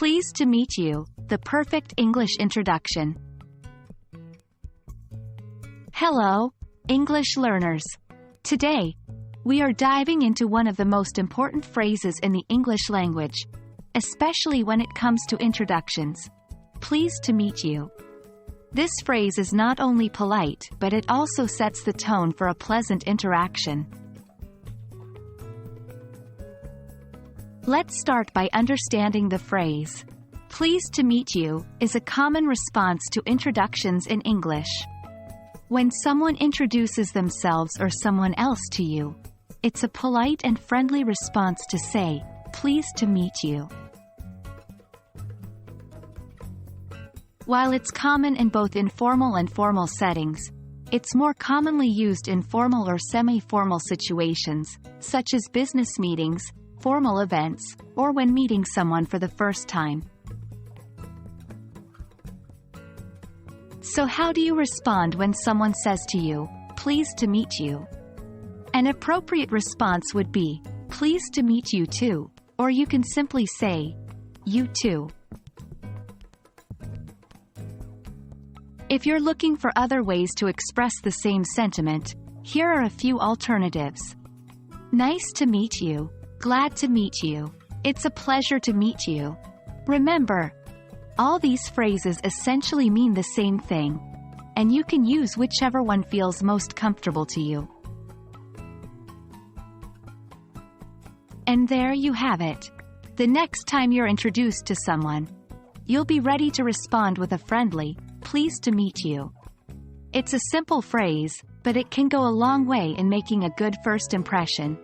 Pleased to meet you, the perfect English introduction. Hello, English learners. Today, we are diving into one of the most important phrases in the English language, especially when it comes to introductions. Pleased to meet you. This phrase is not only polite, but it also sets the tone for a pleasant interaction. Let's start by understanding the phrase. Pleased to meet you is a common response to introductions in English. When someone introduces themselves or someone else to you, it's a polite and friendly response to say, pleased to meet you. While it's common in both informal and formal settings, it's more commonly used in formal or semi-formal situations, such as business meetings, formal events, or when meeting someone for the first time. So how do you respond when someone says to you, pleased to meet you? An appropriate response would be, pleased to meet you too, or you can simply say, you too. If you're looking for other ways to express the same sentiment, here are a few alternatives. Nice to meet you. Glad to meet you. It's a pleasure to meet you. Remember, all these phrases essentially mean the same thing, and you can use whichever one feels most comfortable to you. And there you have it. The next time you're introduced to someone, you'll be ready to respond with a friendly, pleased to meet you. It's a simple phrase, but it can go a long way in making a good first impression.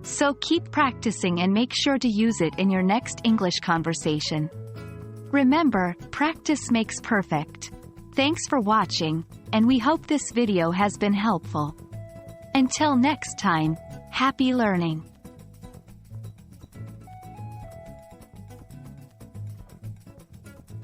So keep practicing and make sure to use it in your next English conversation. Remember, practice makes perfect. Thanks for watching, and we hope this video has been helpful. Until next time, happy learning!